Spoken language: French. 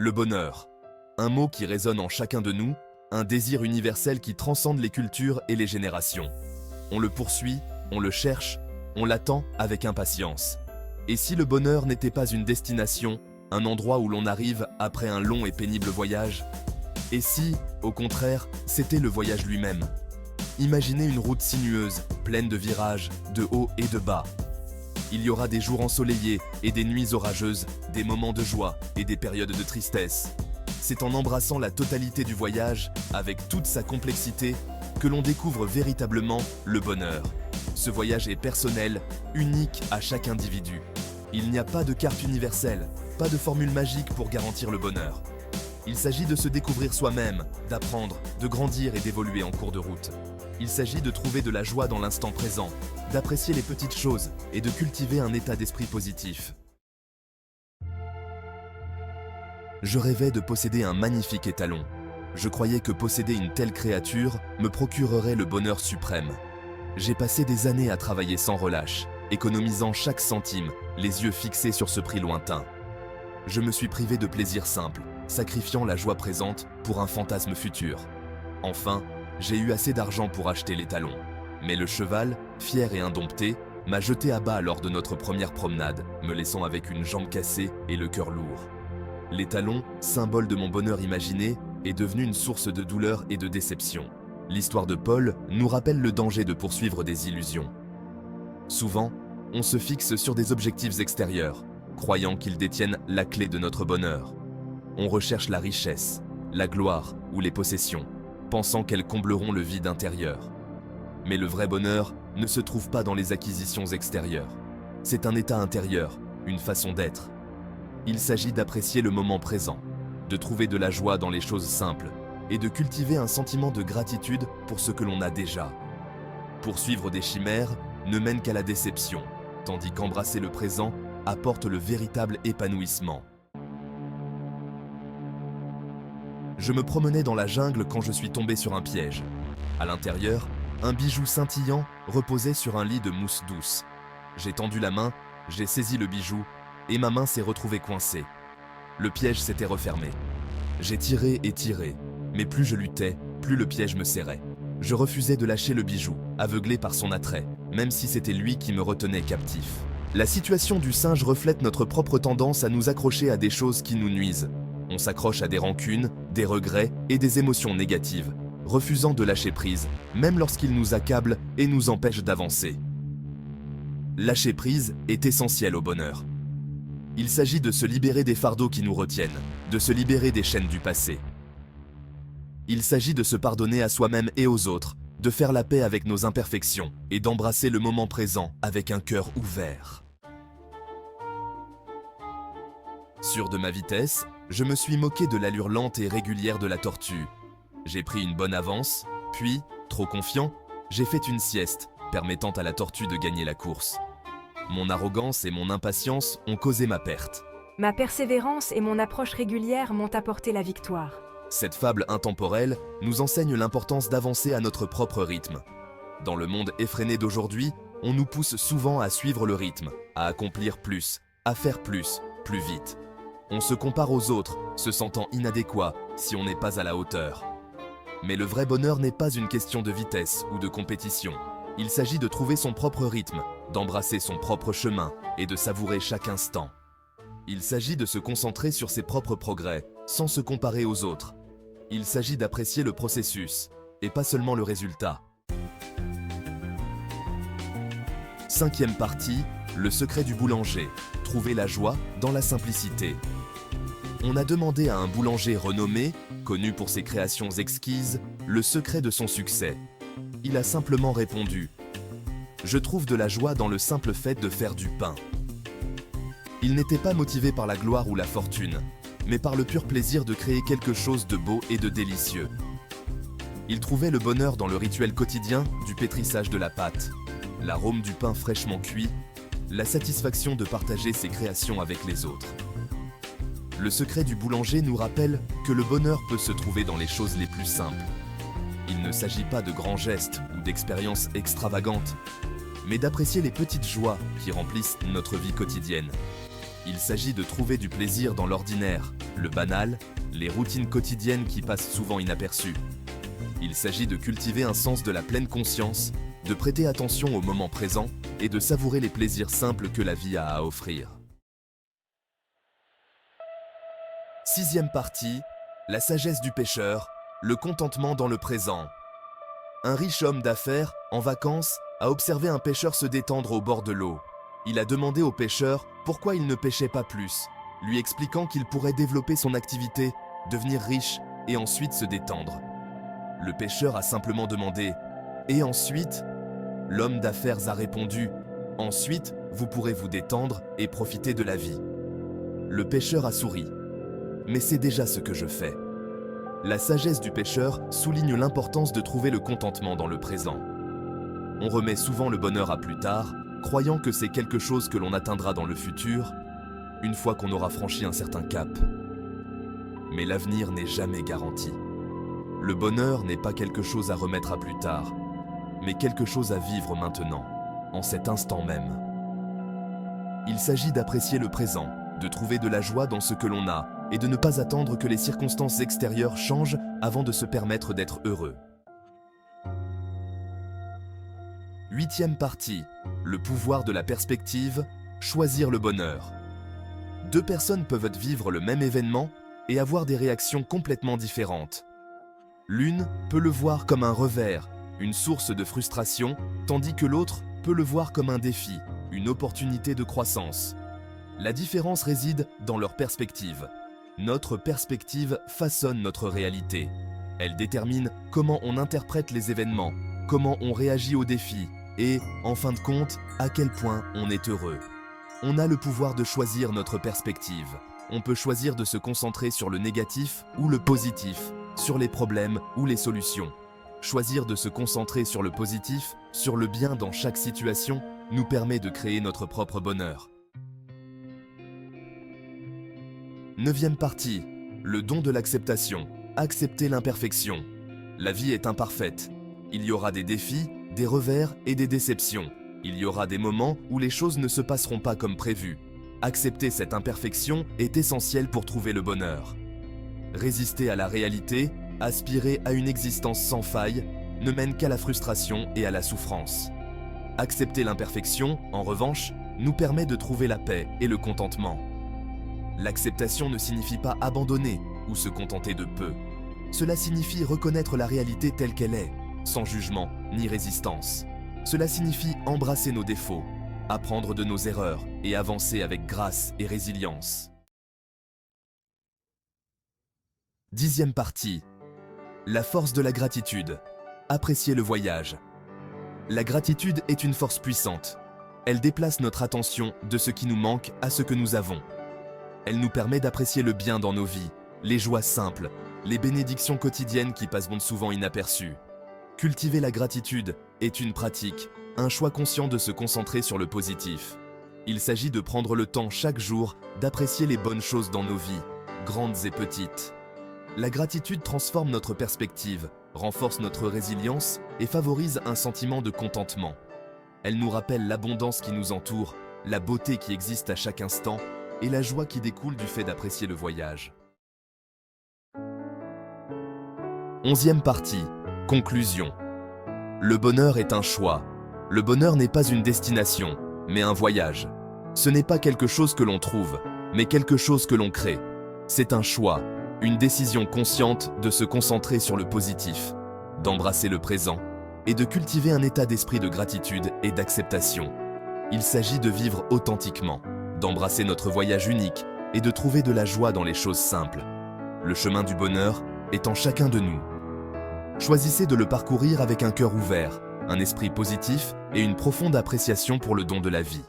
Le bonheur. Un mot qui résonne en chacun de nous, un désir universel qui transcende les cultures et les générations. On le poursuit, on le cherche, on l'attend avec impatience. Et si le bonheur n'était pas une destination, un endroit où l'on arrive après un long et pénible voyage? Et si, au contraire, c'était le voyage lui-même? Imaginez une route sinueuse, pleine de virages, de hauts et de bas. Il y aura des jours ensoleillés et des nuits orageuses, des moments de joie et des périodes de tristesse. C'est en embrassant la totalité du voyage, avec toute sa complexité, que l'on découvre véritablement le bonheur. Ce voyage est personnel, unique à chaque individu. Il n'y a pas de carte universelle, pas de formule magique pour garantir le bonheur. Il s'agit de se découvrir soi-même, d'apprendre, de grandir et d'évoluer en cours de route. Il s'agit de trouver de la joie dans l'instant présent, d'apprécier les petites choses et de cultiver un état d'esprit positif. Je rêvais de posséder un magnifique étalon. Je croyais que posséder une telle créature me procurerait le bonheur suprême. J'ai passé des années à travailler sans relâche, économisant chaque centime, les yeux fixés sur ce prix lointain. Je me suis privé de plaisirs simples, sacrifiant la joie présente pour un fantasme futur. Enfin, j'ai eu assez d'argent pour acheter l'étalon. Mais le cheval, fier et indompté, m'a jeté à bas lors de notre première promenade, me laissant avec une jambe cassée et le cœur lourd. L'étalon, symbole de mon bonheur imaginé, est devenu une source de douleur et de déception. L'histoire de Paul nous rappelle le danger de poursuivre des illusions. Souvent, on se fixe sur des objectifs extérieurs, croyant qu'ils détiennent la clé de notre bonheur. On recherche la richesse, la gloire ou les possessions, pensant qu'elles combleront le vide intérieur. Mais le vrai bonheur ne se trouve pas dans les acquisitions extérieures. C'est un état intérieur, une façon d'être. Il s'agit d'apprécier le moment présent, de trouver de la joie dans les choses simples et de cultiver un sentiment de gratitude pour ce que l'on a déjà. Poursuivre des chimères ne mène qu'à la déception, tandis qu'embrasser le présent apporte le véritable épanouissement. Je me promenais dans la jungle quand je suis tombé sur un piège. À l'intérieur, un bijou scintillant reposait sur un lit de mousse douce. J'ai tendu la main, j'ai saisi le bijou et ma main s'est retrouvée coincée. Le piège s'était refermé. J'ai tiré et tiré, mais plus je luttais, plus le piège me serrait. Je refusais de lâcher le bijou, aveuglé par son attrait, même si c'était lui qui me retenait captif. La situation du singe reflète notre propre tendance à nous accrocher à des choses qui nous nuisent. On s'accroche à des rancunes, des regrets et des émotions négatives, refusant de lâcher prise, même lorsqu'ils nous accablent et nous empêchent d'avancer. Lâcher prise est essentiel au bonheur. Il s'agit de se libérer des fardeaux qui nous retiennent, de se libérer des chaînes du passé. Il s'agit de se pardonner à soi-même et aux autres, de faire la paix avec nos imperfections et d'embrasser le moment présent avec un cœur ouvert. Sûr de ma vitesse, je me suis moqué de l'allure lente et régulière de la tortue. J'ai pris une bonne avance, puis, trop confiant, j'ai fait une sieste, permettant à la tortue de gagner la course. Mon arrogance et mon impatience ont causé ma perte. Ma persévérance et mon approche régulière m'ont apporté la victoire. Cette fable intemporelle nous enseigne l'importance d'avancer à notre propre rythme. Dans le monde effréné d'aujourd'hui, on nous pousse souvent à suivre le rythme, à accomplir plus, à faire plus, plus vite. On se compare aux autres, se sentant inadéquat si on n'est pas à la hauteur. Mais le vrai bonheur n'est pas une question de vitesse ou de compétition. Il s'agit de trouver son propre rythme, d'embrasser son propre chemin et de savourer chaque instant. Il s'agit de se concentrer sur ses propres progrès, sans se comparer aux autres. Il s'agit d'apprécier le processus, et pas seulement le résultat. 5e partie, le secret du boulanger. Trouver la joie dans la simplicité. On a demandé à un boulanger renommé, connu pour ses créations exquises, le secret de son succès. Il a simplement répondu « Je trouve de la joie dans le simple fait de faire du pain ». Il n'était pas motivé par la gloire ou la fortune, mais par le pur plaisir de créer quelque chose de beau et de délicieux. Il trouvait le bonheur dans le rituel quotidien du pétrissage de la pâte, l'arôme du pain fraîchement cuit, la satisfaction de partager ses créations avec les autres. Le secret du boulanger nous rappelle que le bonheur peut se trouver dans les choses les plus simples. Il ne s'agit pas de grands gestes ou d'expériences extravagantes, mais d'apprécier les petites joies qui remplissent notre vie quotidienne. Il s'agit de trouver du plaisir dans l'ordinaire, le banal, les routines quotidiennes qui passent souvent inaperçues. Il s'agit de cultiver un sens de la pleine conscience, de prêter attention au moment présent et de savourer les plaisirs simples que la vie a à offrir. Sixième partie, la sagesse du pêcheur, le contentement dans le présent. Un riche homme d'affaires, en vacances, a observé un pêcheur se détendre au bord de l'eau. Il a demandé au pêcheur pourquoi il ne pêchait pas plus, lui expliquant qu'il pourrait développer son activité, devenir riche et ensuite se détendre. Le pêcheur a simplement demandé « Et ensuite ?» L'homme d'affaires a répondu « Ensuite, vous pourrez vous détendre et profiter de la vie. » Le pêcheur a souri « Mais c'est déjà ce que je fais. » La sagesse du pêcheur souligne l'importance de trouver le contentement dans le présent. On remet souvent le bonheur à plus tard, croyant que c'est quelque chose que l'on atteindra dans le futur, une fois qu'on aura franchi un certain cap. Mais l'avenir n'est jamais garanti. Le bonheur n'est pas quelque chose à remettre à plus tard, mais quelque chose à vivre maintenant, en cet instant même. Il s'agit d'apprécier le présent, de trouver de la joie dans ce que l'on a, et de ne pas attendre que les circonstances extérieures changent avant de se permettre d'être heureux. Huitième partie, le pouvoir de la perspective, choisir le bonheur. Deux personnes peuvent vivre le même événement et avoir des réactions complètement différentes. L'une peut le voir comme un revers, une source de frustration, tandis que l'autre peut le voir comme un défi, une opportunité de croissance. La différence réside dans leur perspective. Notre perspective façonne notre réalité. Elle détermine comment on interprète les événements, comment on réagit aux défis et, en fin de compte, à quel point on est heureux. On a le pouvoir de choisir notre perspective. On peut choisir de se concentrer sur le négatif ou le positif, sur les problèmes ou les solutions. Choisir de se concentrer sur le positif, sur le bien dans chaque situation, nous permet de créer notre propre bonheur. Neuvième partie, le don de l'acceptation. Accepter l'imperfection. La vie est imparfaite. Il y aura des défis, des revers et des déceptions. Il y aura des moments où les choses ne se passeront pas comme prévu. Accepter cette imperfection est essentiel pour trouver le bonheur. Résister à la réalité, aspirer à une existence sans faille, ne mène qu'à la frustration et à la souffrance. Accepter l'imperfection, en revanche, nous permet de trouver la paix et le contentement. L'acceptation ne signifie pas abandonner ou se contenter de peu. Cela signifie reconnaître la réalité telle qu'elle est, sans jugement ni résistance. Cela signifie embrasser nos défauts, apprendre de nos erreurs et avancer avec grâce et résilience. Dixième partie. La force de la gratitude. Apprécier le voyage. La gratitude est une force puissante. Elle déplace notre attention de ce qui nous manque à ce que nous avons. Elle nous permet d'apprécier le bien dans nos vies, les joies simples, les bénédictions quotidiennes qui passent souvent inaperçues. Cultiver la gratitude est une pratique, un choix conscient de se concentrer sur le positif. Il s'agit de prendre le temps chaque jour d'apprécier les bonnes choses dans nos vies, grandes et petites. La gratitude transforme notre perspective, renforce notre résilience et favorise un sentiment de contentement. Elle nous rappelle l'abondance qui nous entoure, la beauté qui existe à chaque instant et la joie qui découle du fait d'apprécier le voyage. Onzième partie. Conclusion. Le bonheur est un choix. Le bonheur n'est pas une destination, mais un voyage. Ce n'est pas quelque chose que l'on trouve, mais quelque chose que l'on crée. C'est un choix, une décision consciente de se concentrer sur le positif, d'embrasser le présent et de cultiver un état d'esprit de gratitude et d'acceptation. Il s'agit de vivre authentiquement, d'embrasser notre voyage unique et de trouver de la joie dans les choses simples. Le chemin du bonheur est en chacun de nous. Choisissez de le parcourir avec un cœur ouvert, un esprit positif et une profonde appréciation pour le don de la vie.